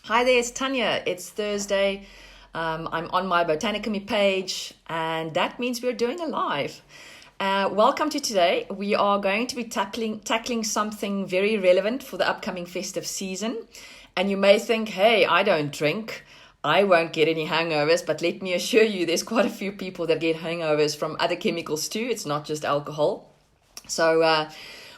Hi there, it's Tanya. It's Thursday. I'm on my Botanicamy page, and that means we're doing a live. Welcome to today. We are going to be tackling something very relevant for the upcoming festive season. And you may think, hey, I don't drink. I won't get any hangovers, but let me assure you, there's quite a few people that get hangovers from other chemicals too. It's not just alcohol. So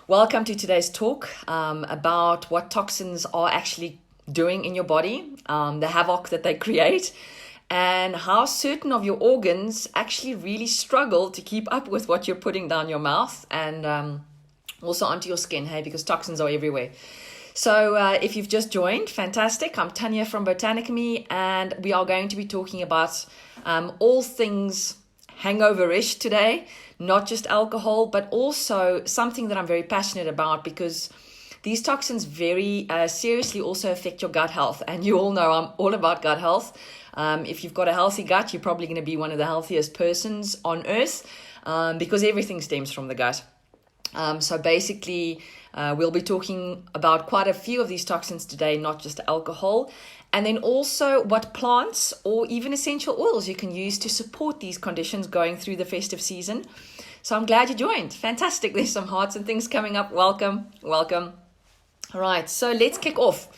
welcome to today's talk about what toxins are actually doing in your body, the havoc that they create, and how certain of your organs actually really struggle to keep up with what you're putting down your mouth and also onto your skin, hey, because toxins are everywhere. So if you've just joined, fantastic. I'm Tanya from Botanicamy, and we are going to be talking about all things hangover-ish today, not just alcohol, but also something that I'm very passionate about because these toxins very seriously also affect your gut health. And you all know I'm all about gut health. If you've got a healthy gut, you're probably going to be one of the healthiest persons on earth because everything stems from the gut. So basically, we'll be talking about quite a few of these toxins today, not just alcohol. And then also what plants or even essential oils you can use to support these conditions going through the festive season. So I'm glad you joined. Fantastic. There's some hearts and things coming up. Welcome. All right, so let's kick off.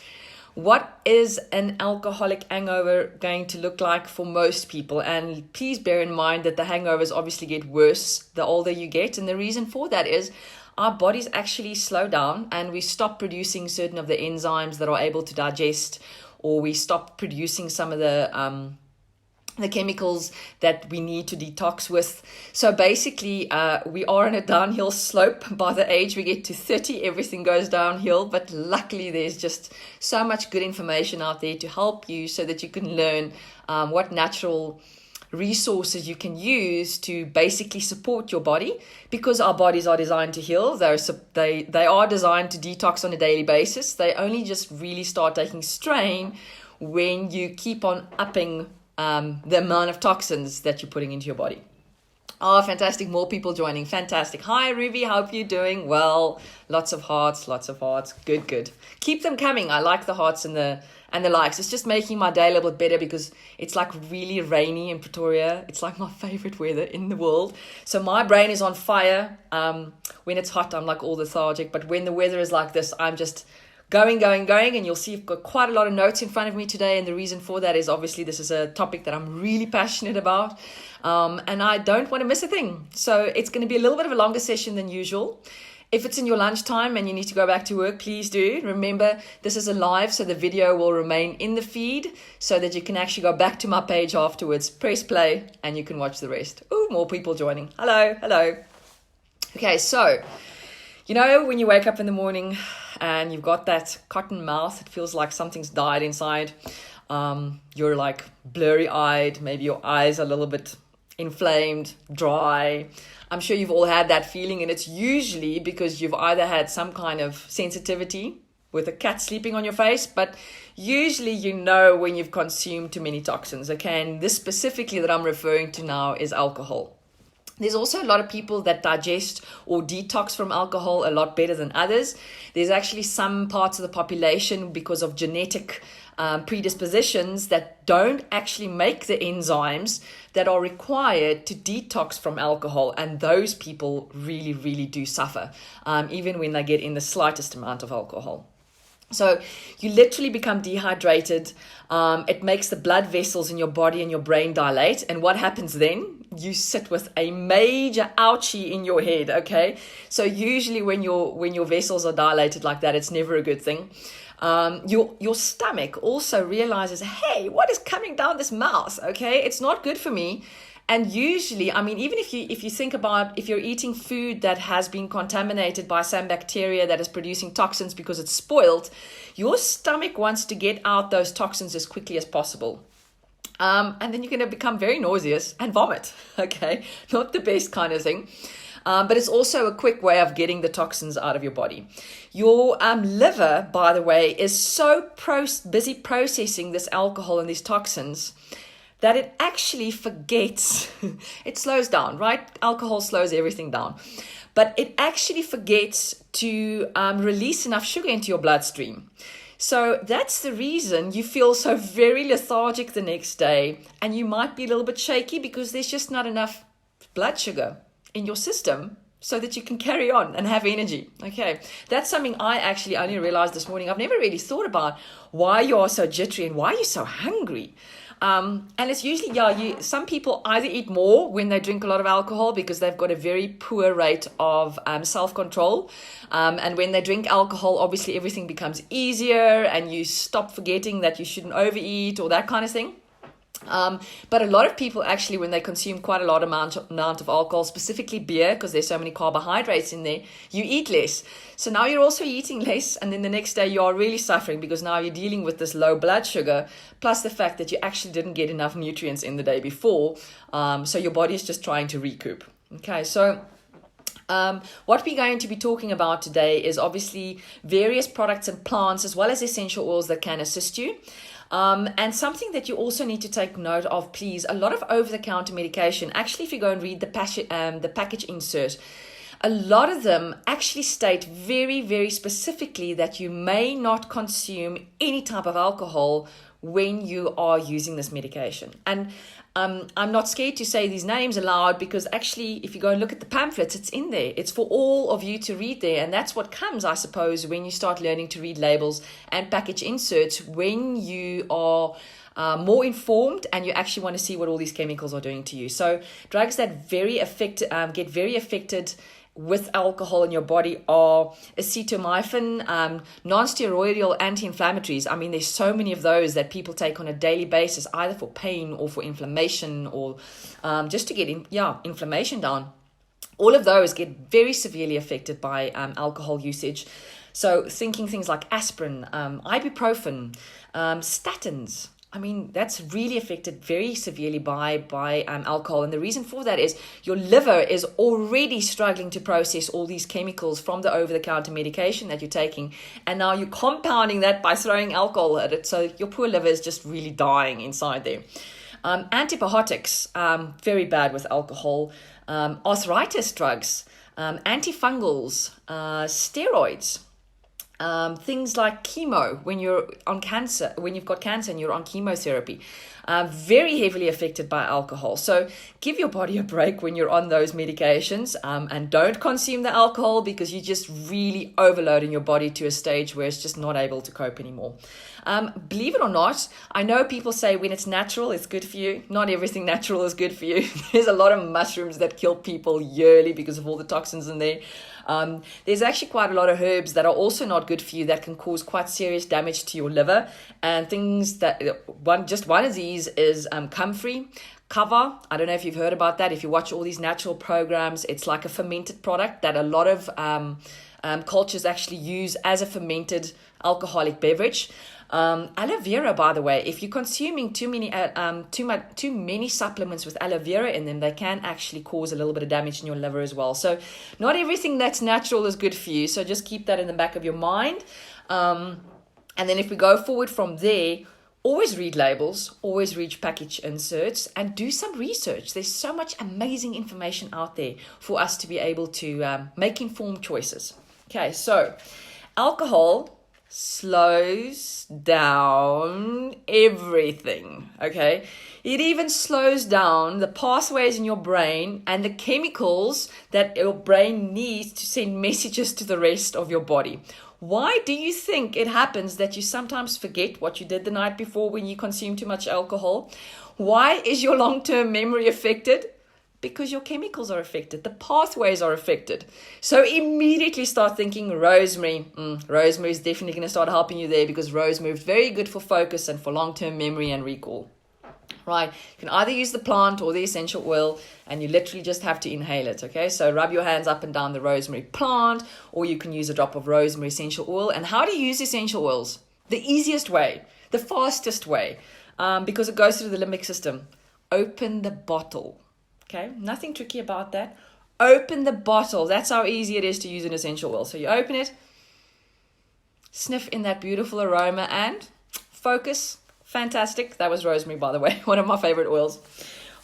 What is an alcoholic hangover going to look like for most people? And please bear in mind that the hangovers obviously get worse the older you get. And the reason for that is our bodies actually slow down and we stop producing certain of the enzymes that are able to digest, or we stop producing some of the chemicals that we need to detox with. So basically, we are on a downhill slope. By the age we get to 30, everything goes downhill. But luckily, there's just so much good information out there to help you so that you can learn what natural resources you can use to basically support your body, because our bodies are designed to heal. They are designed to detox on a daily basis. They only just really start taking strain when you keep on upping the amount of toxins that you're putting into your body. Oh, fantastic. More people joining. Fantastic. Hi, Ruby. Hope you're doing well. Lots of hearts. Good. Keep them coming. I like the hearts and the likes. It's just making my day a little bit better because it's like really rainy in Pretoria. It's like my favorite weather in the world. So my brain is on fire. When it's hot, I'm like all lethargic. But when the weather is like this, I'm just going, and you'll see I've got quite a lot of notes in front of me today, and the reason for that is obviously this is a topic that I'm really passionate about, and I don't want to miss a thing. So it's going to be a little bit of a longer session than usual. If it's in your lunchtime and you need to go back to work, please do. Remember, this is a live, so the video will remain in the feed so that you can actually go back to my page afterwards, press play, and you can watch the rest. Ooh, more people joining. Hello. Okay, so you know when you wake up in the morning and you've got that cotton mouth, it feels like something's died inside. You're like blurry-eyed, maybe your eyes are a little bit inflamed, dry. I'm sure you've all had that feeling, and it's usually because you've either had some kind of sensitivity with a cat sleeping on your face, but usually you know when you've consumed too many toxins, okay? And this specifically that I'm referring to now is alcohol. There's also a lot of people that digest or detox from alcohol a lot better than others. There's actually some parts of the population, because of genetic predispositions, that don't actually make the enzymes that are required to detox from alcohol. And those people really, really do suffer, even when they get in the slightest amount of alcohol. So you literally become dehydrated. It makes the blood vessels in your body and your brain dilate. And what happens then? You sit with a major ouchie in your head, okay? So usually when your vessels are dilated like that, it's never a good thing. Your stomach also realizes, hey, what is coming down this mouth, okay? It's not good for me. And usually, I mean, even if you think about if you're eating food that has been contaminated by some bacteria that is producing toxins because it's spoiled, your stomach wants to get out those toxins as quickly as possible. And then you're going to become very nauseous and vomit, okay? Not the best kind of thing. But it's also a quick way of getting the toxins out of your body. Your liver, by the way, is so busy processing this alcohol and these toxins that it actually forgets. It slows down, right? Alcohol slows everything down. But it actually forgets to release enough sugar into your bloodstream. So that's the reason you feel so very lethargic the next day, and you might be a little bit shaky because there's just not enough blood sugar in your system so that you can carry on and have energy. Okay, that's something I actually only realized this morning. I've never really thought about why you are so jittery and why you're so hungry. And it's usually, some people either eat more when they drink a lot of alcohol because they've got a very poor rate of self-control. And when they drink alcohol, obviously everything becomes easier and you stop forgetting that you shouldn't overeat or that kind of thing. But a lot of people actually, when they consume quite a lot amount of alcohol, specifically beer, because there's so many carbohydrates in there, you eat less. So now you're also eating less, and then the next day you are really suffering because now you're dealing with this low blood sugar, plus the fact that you actually didn't get enough nutrients in the day before. So your body is just trying to recoup. Okay, so what we're going to be talking about today is obviously various products and plants as well as essential oils that can assist you. And something that you also need to take note of, please, a lot of over-the-counter medication, actually if you go and read the package insert, a lot of them actually state very, very specifically that you may not consume any type of alcohol when you are using this medication. And I'm not scared to say these names aloud because actually, if you go and look at the pamphlets, it's in there. It's for all of you to read there. And that's what comes, I suppose, when you start learning to read labels and package inserts, when you are more informed and you actually want to see what all these chemicals are doing to you. So drugs that get very affected with alcohol in your body are acetaminophen, non-steroidal anti-inflammatories. I mean, there's so many of those that people take on a daily basis, either for pain or for inflammation or just to get inflammation down. All of those get very severely affected by alcohol usage. So thinking things like aspirin, ibuprofen, statins. I mean, that's really affected very severely by alcohol. And the reason for that is your liver is already struggling to process all these chemicals from the over-the-counter medication that you're taking. And now you're compounding that by throwing alcohol at it. So your poor liver is just really dying inside there. Antibiotics, very bad with alcohol. Arthritis drugs, antifungals, steroids. Things like chemo when you're on cancer, when you've got cancer and you're on chemotherapy, very heavily affected by alcohol. So give your body a break when you're on those medications, and don't consume the alcohol because you're just really overloading your body to a stage where it's just not able to cope anymore. Believe it or not, I know people say when it's natural, it's good for you. Not everything natural is good for you. There's a lot of mushrooms that kill people yearly because of all the toxins in there. There's actually quite a lot of herbs that are also not good for you that can cause quite serious damage to your liver. And things that, one of these is comfrey. Kava, I don't know if you've heard about that. If you watch all these natural programs, it's like a fermented product that a lot of cultures actually use as a fermented alcoholic beverage. Aloe vera, by the way, if you're consuming too many supplements with aloe vera in them, they can actually cause a little bit of damage in your liver as well. So not everything that's natural is good for you. So just keep that in the back of your mind. And then if we go forward from there, always read labels, always read package inserts, and do some research. There's so much amazing information out there for us to be able to make informed choices. Okay, so alcohol slows down everything, okay? It even slows down the pathways in your brain and the chemicals that your brain needs to send messages to the rest of your body. Why do you think it happens that you sometimes forget what you did the night before when you consume too much alcohol? Why is your long-term memory affected? Because your chemicals are affected. The pathways are affected. So immediately start thinking rosemary. Rosemary is definitely going to start helping you there because rosemary is very good for focus and for long-term memory and recall. Right? You can either use the plant or the essential oil, and you literally just have to inhale it. Okay? So rub your hands up and down the rosemary plant, or you can use a drop of rosemary essential oil. And how do you use essential oils? The easiest way, the fastest way, because it goes through the limbic system. Open the bottle. Okay, nothing tricky about that. Open the bottle. That's how easy it is to use an essential oil. So you open it, sniff in that beautiful aroma, and focus. Fantastic. That was rosemary, by the way, one of my favorite oils.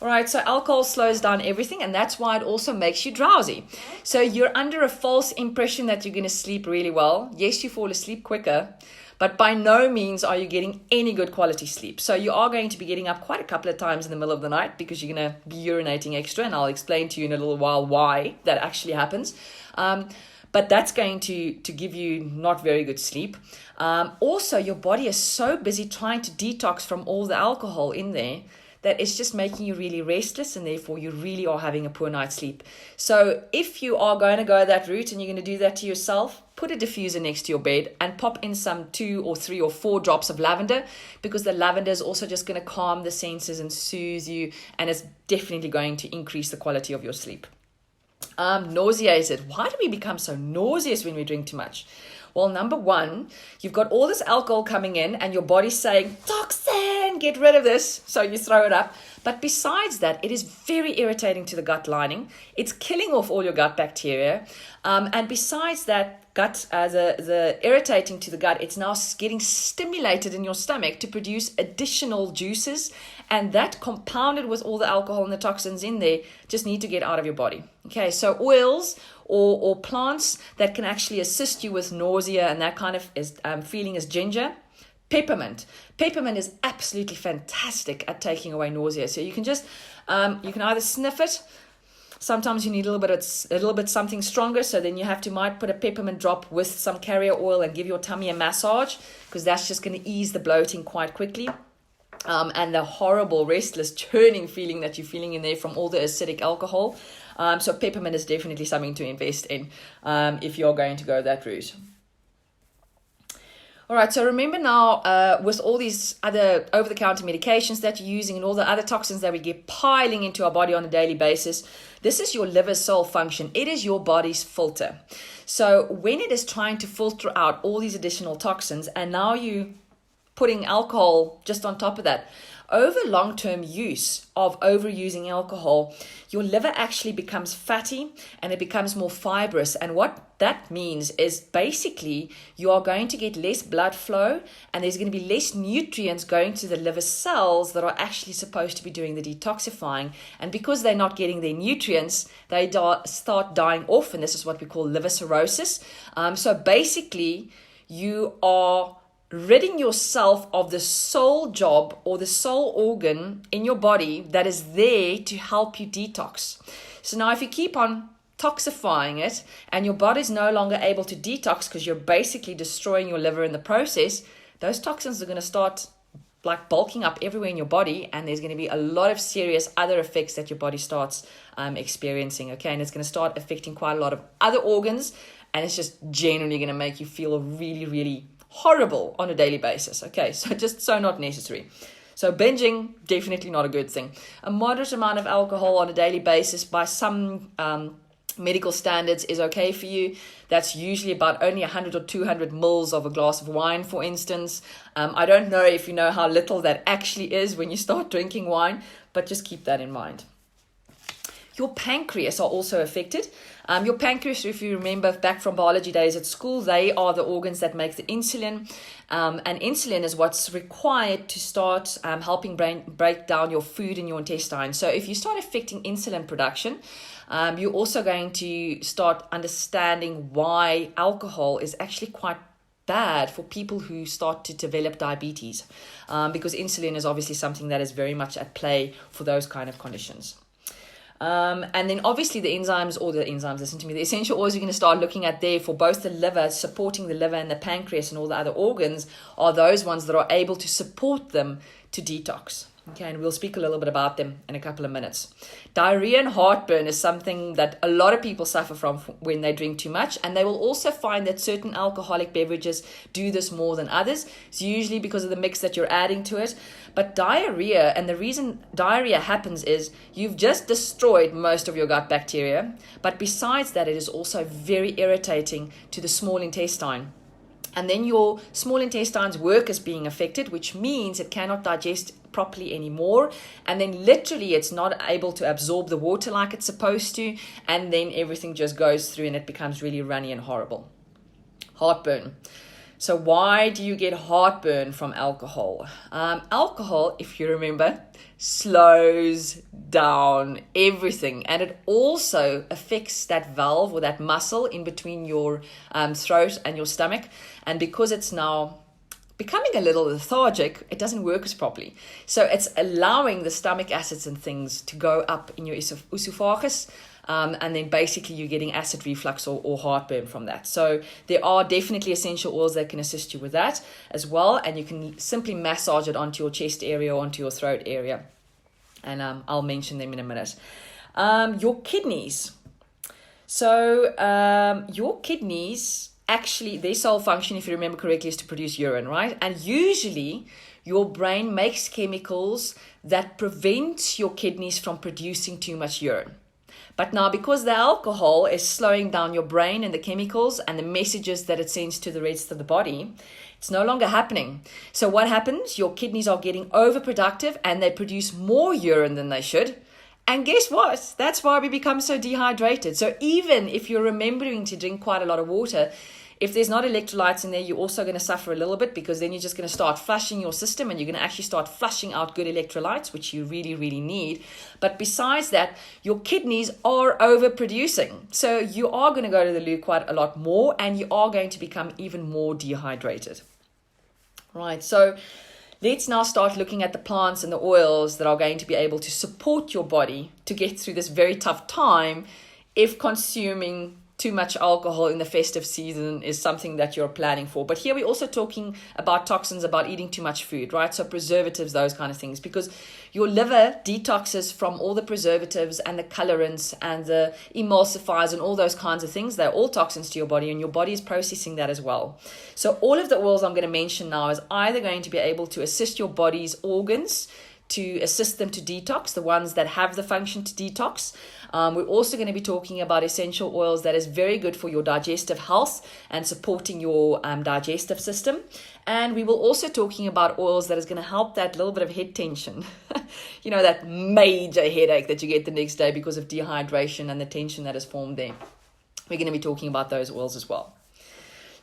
All right, so alcohol slows down everything, and that's why it also makes you drowsy. So you're under a false impression that you're going to sleep really well. Yes, you fall asleep quicker, but by no means are you getting any good quality sleep. So you are going to be getting up quite a couple of times in the middle of the night because you're going to be urinating extra, and I'll explain to you in a little while why that actually happens. But that's going to give you not very good sleep. Also, your body is so busy trying to detox from all the alcohol in there that it's just making you really restless, and therefore you really are having a poor night's sleep. So if you are going to go that route and you're going to do that to yourself, put a diffuser next to your bed and pop in some 2 or 3 or 4 drops of lavender, because the lavender is also just going to calm the senses and soothe you, and it's definitely going to increase the quality of your sleep. Nauseated. Why do we become so nauseous when we drink too much? Well, number one, you've got all this alcohol coming in and your body's saying, toxin, get rid of this. So you throw it up. But besides that, it is very irritating to the gut lining. It's killing off all your gut bacteria. And besides that, the irritating to the gut, it's now getting stimulated in your stomach to produce additional juices. And that, compounded with all the alcohol and the toxins in there, just need to get out of your body. Okay, so oils or plants that can actually assist you with nausea and that kind of feeling is ginger. Peppermint. Peppermint is absolutely fantastic at taking away nausea. So you can just, you can either sniff it. Sometimes you need a little bit something stronger. So then you might put a peppermint drop with some carrier oil and give your tummy a massage, because that's just going to ease the bloating quite quickly. And the horrible, restless, churning feeling that you're feeling in there from all the acidic alcohol. So peppermint is definitely something to invest in if you're going to go that route. All right, so remember now, with all these other over-the-counter medications that you're using and all the other toxins that we get piling into our body on a daily basis, this is your liver's sole function. It is your body's filter. So when it is trying to filter out all these additional toxins, and now you putting alcohol just on top of that, over long-term use of overusing alcohol, your liver actually becomes fatty and it becomes more fibrous. And what that means is basically you are going to get less blood flow, and there's going to be less nutrients going to the liver cells that are actually supposed to be doing the detoxifying. And because they're not getting their nutrients, they start dying off, and this is what we call liver cirrhosis. So basically you are ridding yourself of the sole job or the sole organ in your body that is there to help you detox. So now if you keep on toxifying it and your body's no longer able to detox because you're basically destroying your liver in the process, those toxins are going to start like bulking up everywhere in your body, and there's going to be a lot of serious other effects that your body starts experiencing, okay? And it's going to start affecting quite a lot of other organs, and it's just generally going to make you feel really, really horrible on a daily basis. Okay, so just so not necessary. So binging, definitely not a good thing. A moderate amount of alcohol on a daily basis by some medical standards is okay for you. That's usually about only 100 or 200 mils of a glass of wine, for instance. I don't know if you know how little that actually is when you start drinking wine, but just keep that in mind. Your pancreas are also affected. Your pancreas, if you remember back from biology days at school, they are the organs that make the insulin. And insulin is what's required to start helping break down your food in your intestine. So if you start affecting insulin production, you're also going to start understanding why alcohol is actually quite bad for people who start to develop diabetes, because insulin is obviously something that is very much at play for those kind of conditions. And then obviously the essential oils you're going to start looking at there for both the liver, supporting the liver and the pancreas and all the other organs, are those ones that are able to support them to detox. Okay, and we'll speak a little bit about them in a couple of minutes. Diarrhea and heartburn is something that a lot of people suffer from when they drink too much, and they will also find that certain alcoholic beverages do this more than others. It's usually because of the mix that you're adding to it. But diarrhea, and the reason diarrhea happens is you've just destroyed most of your gut bacteria, but besides that, it is also very irritating to the small intestine. And then your small intestine's work is being affected, which means it cannot digest properly anymore. And then literally it's not able to absorb the water like it's supposed to. And then everything just goes through and it becomes really runny and horrible. Heartburn. So why do you get heartburn from alcohol? Alcohol, if you remember, slows down everything, and it also affects that valve or that muscle in between your throat and your stomach. And because it's now becoming a little lethargic, it doesn't work as properly. So it's allowing the stomach acids and things to go up in your esophagus, and then basically you're getting acid reflux or heartburn from that. So there are definitely essential oils that can assist you with that as well, and you can simply massage it onto your chest area or onto your throat area, and I'll mention them in a minute. Your kidneys. So your kidneys, actually, their sole function, if you remember correctly, is to produce urine, right? And usually your brain makes chemicals that prevent your kidneys from producing too much urine. But now, because the alcohol is slowing down your brain and the chemicals and the messages that it sends to the rest of the body, it's no longer happening. So what happens? Your kidneys are getting overproductive and they produce more urine than they should. And guess what? That's why we become so dehydrated. So even if you're remembering to drink quite a lot of water, if there's not electrolytes in there, you're also going to suffer a little bit, because then you're just going to start flushing your system and you're going to actually start flushing out good electrolytes, which you really, really need. But besides that, your kidneys are overproducing. So you are going to go to the loo quite a lot more, and you are going to become even more dehydrated. Right, so let's now start looking at the plants and the oils that are going to be able to support your body to get through this very tough time if consuming too much alcohol in the festive season is something that you're planning for. But here we're also talking about toxins, about eating too much food, right? So preservatives, those kind of things, because your liver detoxes from all the preservatives and the colorants and the emulsifiers and all those kinds of things. They're all toxins to your body, and your body is processing that as well. So all of the oils I'm going to mention now is either going to be able to assist your body's organs to assist them to detox, the ones that have the function to detox. We're also going to be talking about essential oils that is very good for your digestive health and supporting your digestive system. And we will also talking about oils that is going to help that little bit of head tension. You know, that major headache that you get the next day because of dehydration and the tension that is formed there. We're going to be talking about those oils as well.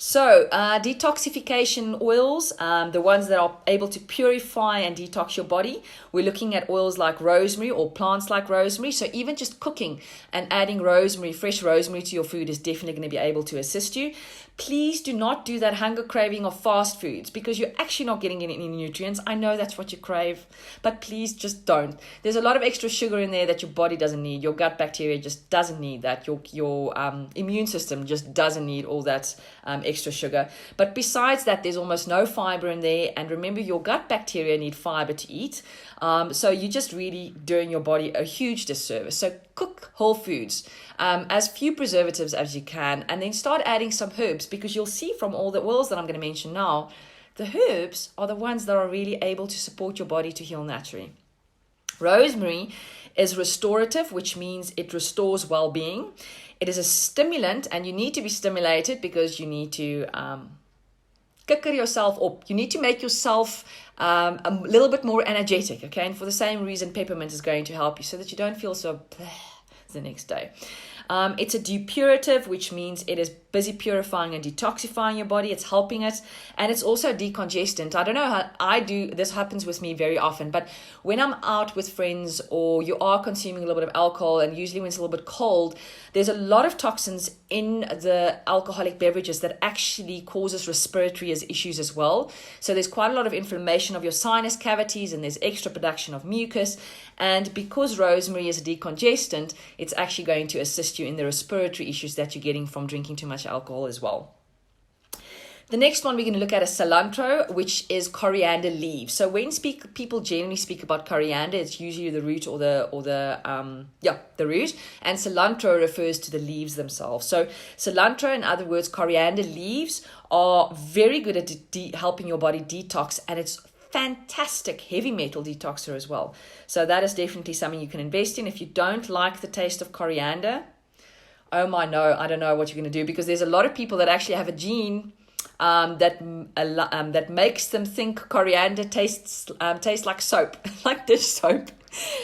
So detoxification oils, the ones that are able to purify and detox your body. We're looking at oils like rosemary or plants like rosemary. So even just cooking and adding rosemary, fresh rosemary to your food is definitely going to be able to assist you. Please do not do that hunger craving of fast foods, because you're actually not getting any nutrients. I know that's what you crave, but please just don't. There's a lot of extra sugar in there that your body doesn't need. Your gut bacteria just doesn't need that. Your immune system just doesn't need all that extra sugar. But besides that, there's almost no fiber in there. And remember, your gut bacteria need fiber to eat. So you're just really doing your body a huge disservice. So cook whole foods, as few preservatives as you can, and then start adding some herbs, because you'll see from all the oils that I'm going to mention now, the herbs are the ones that are really able to support your body to heal naturally. Rosemary is restorative, which means it restores well-being. It is a stimulant, and you need to be stimulated because you need to kicker yourself up. You need to make yourself a little bit more energetic, okay? And for the same reason, peppermint is going to help you so that you don't feel so the next day. It's a depurative, which means it is busy purifying and detoxifying your body. It's helping it. And it's also a decongestant. I don't know how I do. This happens with me very often. But when I'm out with friends, or you are consuming a little bit of alcohol, and usually when it's a little bit cold, there's a lot of toxins in the alcoholic beverages that actually causes respiratory issues as well. So there's quite a lot of inflammation of your sinus cavities, and there's extra production of mucus. And because rosemary is a decongestant, it's actually going to assist you in the respiratory issues that you're getting from drinking too much alcohol as well. The next one we're going to look at is cilantro, which is coriander leaves. So when people generally speak about coriander, it's usually the root or the root, and cilantro refers to the leaves themselves. So cilantro, in other words, coriander leaves, are very good at helping your body detox, and it's fantastic heavy metal detoxer as well. So that is definitely something you can invest in. If you don't like the taste of coriander, oh my no, I don't know what you're going to do, because there's a lot of people that actually have a gene that makes them think coriander tastes like soap, like dish soap.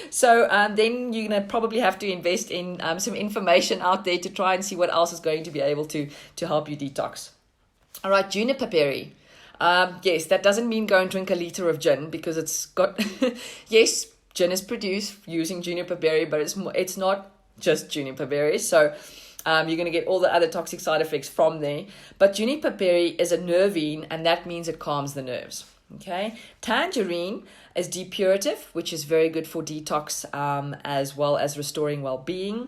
So then you're going to probably have to invest in some information out there to try and see what else is going to be able to help you detox. All right, juniper berry. Yes, that doesn't mean go and drink a liter of gin, because it's got yes, gin is produced using juniper berry, but it's not just juniper berries. So You're going to get all the other toxic side effects from there. But juniper berry is a nervine, and that means it calms the nerves. Okay, tangerine is depurative, which is very good for detox, as well as restoring well-being.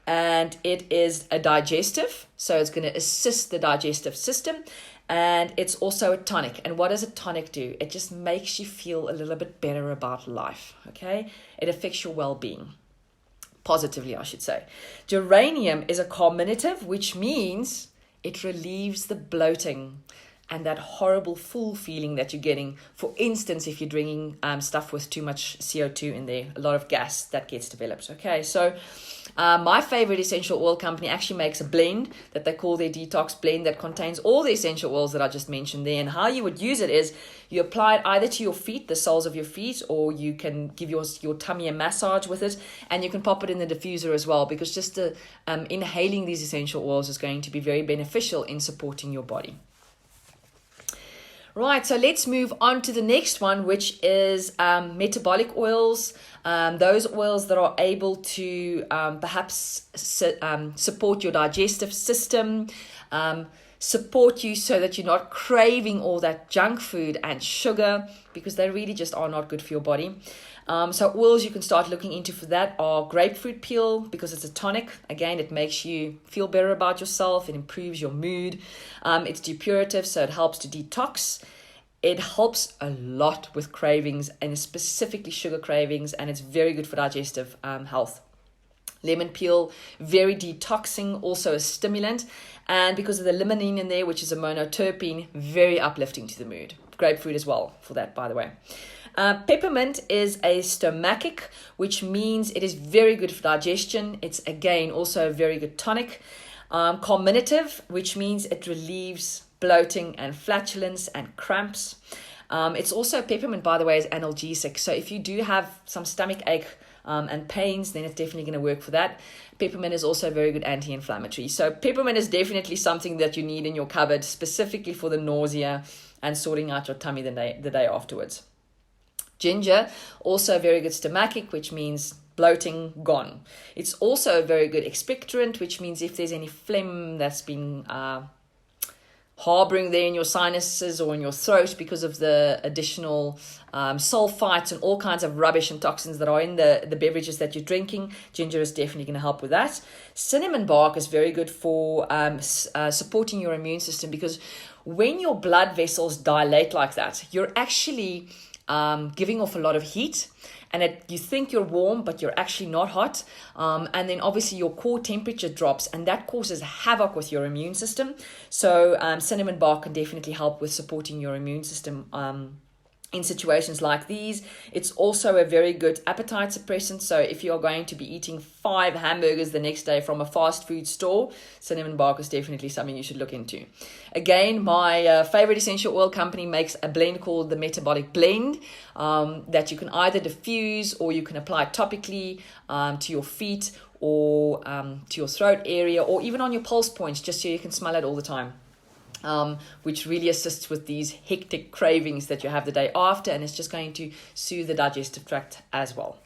And it is a digestive, so it's going to assist the digestive system. And it's also a tonic. And what does a tonic do? It just makes you feel a little bit better about life. Okay, it affects your well-being positively, I should say. Geranium is a carminative, which means it relieves the bloating and that horrible full feeling that you're getting. For instance, if you're drinking stuff with too much CO2 in there, a lot of gas that gets developed. Okay, so my favorite essential oil company actually makes a blend that they call their detox blend that contains all the essential oils that I just mentioned there. And how you would use it is you apply it either to your feet, the soles of your feet, or you can give your tummy a massage with it, and you can pop it in the diffuser as well, because just inhaling these essential oils is going to be very beneficial in supporting your body. Right, so let's move on to the next one, which is metabolic oils. Those oils that are able to perhaps support your digestive system, support you so that you're not craving all that junk food and sugar, because they really just are not good for your body. So oils you can start looking into for that are grapefruit peel, because it's a tonic. Again, it makes you feel better about yourself. It improves your mood. It's depurative, so it helps to detox. It helps a lot with cravings, and specifically sugar cravings, and it's very good for digestive health. Lemon peel, very detoxing, also a stimulant. And because of the limonene in there, which is a monoterpene, very uplifting to the mood. Grapefruit as well, for that, by the way. Peppermint is a stomachic, which means it is very good for digestion. It's, again, also a very good tonic. Carminative, which means it relieves bloating and flatulence and cramps. It's also, peppermint, by the way, is analgesic. So if you do have some stomach ache and pains, then it's definitely going to work for that. Peppermint is also a very good anti-inflammatory. So peppermint is definitely something that you need in your cupboard, specifically for the nausea and sorting out your tummy the day afterwards. Ginger, also a very good stomachic, which means bloating gone. It's also a very good expectorant, which means if there's any phlegm that's been harboring there in your sinuses or in your throat because of the additional sulfites and all kinds of rubbish and toxins that are in the beverages that you're drinking, ginger is definitely going to help with that. Cinnamon bark is very good for supporting your immune system, because when your blood vessels dilate like that, you're actually giving off a lot of heat, and you think you're warm, but you're actually not hot. And then obviously your core temperature drops, and that causes havoc with your immune system. So cinnamon bark can definitely help with supporting your immune system in situations like these. It's also a very good appetite suppressant. So if you're going to be eating 5 hamburgers the next day from a fast food store, cinnamon bark is definitely something you should look into. Again, my favorite essential oil company makes a blend called the Metabolic Blend that you can either diffuse or you can apply topically to your feet or to your throat area, or even on your pulse points, just so you can smell it all the time. Which really assists with these hectic cravings that you have the day after, and it's just going to soothe the digestive tract as well.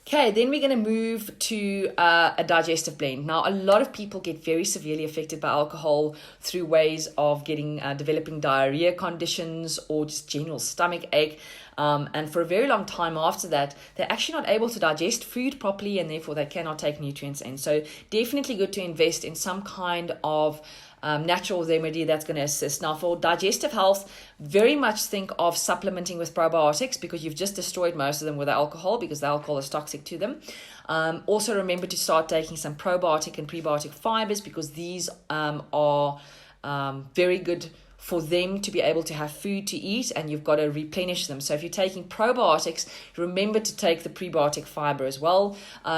Okay, then we're going to move to a digestive blend. Now, a lot of people get very severely affected by alcohol through ways of getting developing diarrhea conditions or just general stomach ache. And for a very long time after that, they're actually not able to digest food properly, and therefore they cannot take nutrients in. So definitely good to invest in some kind of natural remedy that's going to assist. Now, for digestive health, very much think of supplementing with probiotics, because you've just destroyed most of them with alcohol, because the alcohol is toxic to them. Also remember to start taking some probiotic and prebiotic fibers, because these are very good for them to be able to have food to eat, and you've got to replenish them. So if you're taking probiotics, remember to take the prebiotic fiber as well.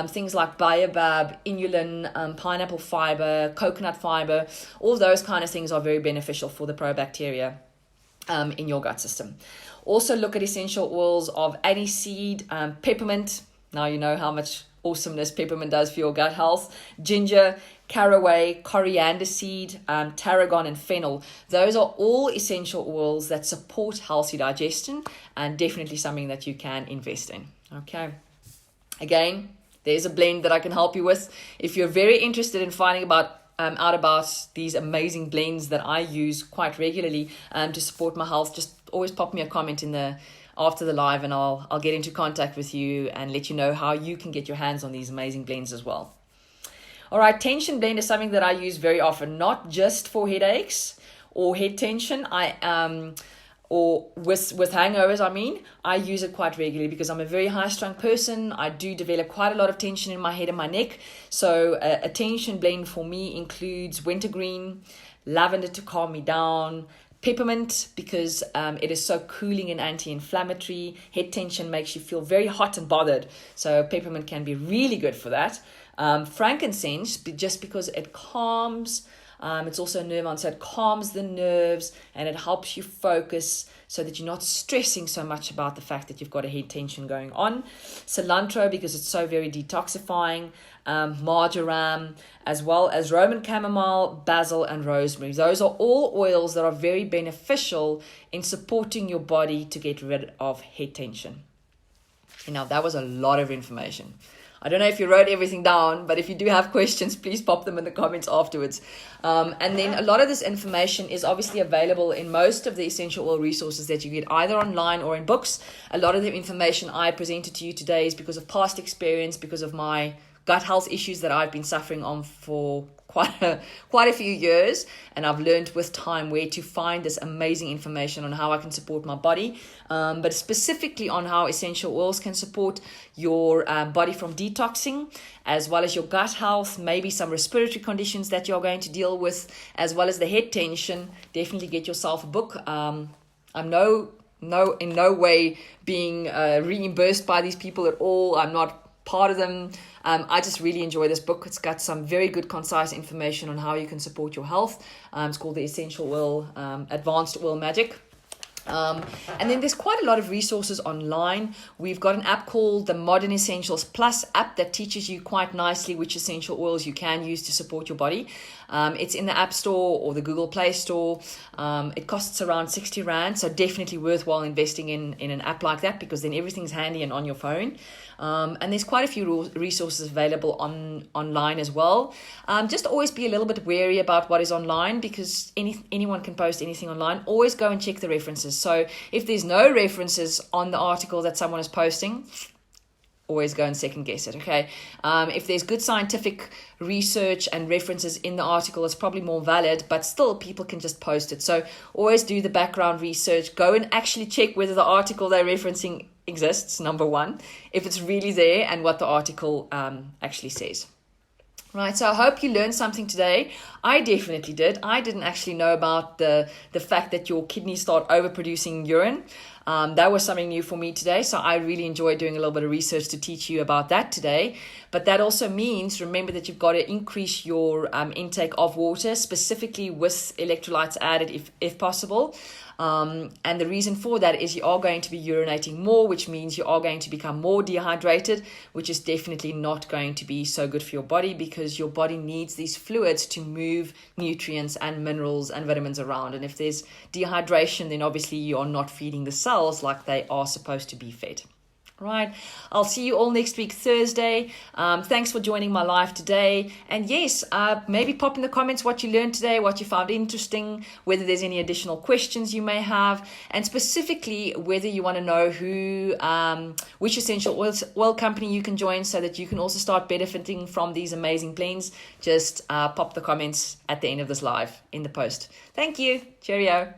Things like baobab, inulin, pineapple fiber, coconut fiber, all those kind of things are very beneficial for the probacteria in your gut system. Also look at essential oils of aniseed, peppermint. Now you know how much awesomeness peppermint does for your gut health. Ginger, caraway, coriander seed, tarragon, and fennel. Those are all essential oils that support healthy digestion, and definitely something that you can invest in. Okay. Again, there's a blend that I can help you with. If you're very interested in finding out about these amazing blends that I use quite regularly to support my health, just always pop me a comment after the live, and I'll get into contact with you and let you know how you can get your hands on these amazing blends as well. All right, tension blend is something that I use very often, not just for headaches or head tension. Or with hangovers, I use it quite regularly because I'm a very high-strung person. I do develop quite a lot of tension in my head and my neck. So a tension blend for me includes wintergreen, lavender to calm me down, peppermint because it is so cooling and anti-inflammatory. Head tension makes you feel very hot and bothered. So peppermint can be really good for that. Frankincense, just because it calms. It's also a nerve on, so it calms the nerves and it helps you focus so that you're not stressing so much about the fact that you've got a head tension going on. Cilantro, because it's so very detoxifying. Marjoram, as well as Roman chamomile, basil, and rosemary. Those are all oils that are very beneficial in supporting your body to get rid of head tension. Now, that was a lot of information. I don't know if you wrote everything down, but if you do have questions, please pop them in the comments afterwards. And then a lot of this information is obviously available in most of the essential oil resources that you get either online or in books. A lot of the information I presented to you today is because of past experience, because of my gut health issues that I've been suffering on for quite a few years, and I've learned with time where to find this amazing information on how I can support my body, but specifically on how essential oils can support your body from detoxing, as well as your gut health, maybe some respiratory conditions that you're going to deal with, as well as the head tension. Definitely get yourself a book. I'm in no way being reimbursed by these people at all. I'm not part of them. I just really enjoy this book. It's got some very good, concise information on how you can support your health. It's called the Essential Oil, Advanced Oil Magic. And then there's quite a lot of resources online. We've got an app called the Modern Essentials Plus app that teaches you quite nicely which essential oils you can use to support your body. It's in the App Store or the Google Play Store. It costs around 60 Rand, so definitely worthwhile investing in an app like that, because then everything's handy and on your phone. And there's quite a few resources available online as well. Just always be a little bit wary about what is online, because anyone can post anything online. Always go and check the references. So if there's no references on the article that someone is posting, always go and second guess it, okay? If there's good scientific research and references in the article, it's probably more valid, but still people can just post it. So always do the background research. Go and actually check whether the article they're referencing exists, number one, if it's really there and what the article actually says. Right, so I hope you learned something today. I definitely did. I didn't actually know about the fact that your kidneys start overproducing urine. That was something new for me today. So I really enjoyed doing a little bit of research to teach you about that today. But that also means, remember that you've got to increase your intake of water, specifically with electrolytes added if possible. And the reason for that is you are going to be urinating more, which means you are going to become more dehydrated, which is definitely not going to be so good for your body, because your body needs these fluids to move nutrients and minerals and vitamins around. And if there's dehydration, then obviously you are not feeding the cells like they are supposed to be fed. Right, I'll see you all next week, Thursday. Thanks for joining my live today. And yes, maybe pop in the comments what you learned today, what you found interesting, whether there's any additional questions you may have, and specifically whether you want to know which essential oil company you can join so that you can also start benefiting from these amazing blends. Just pop the comments at the end of this live in the post. Thank you. Cheerio.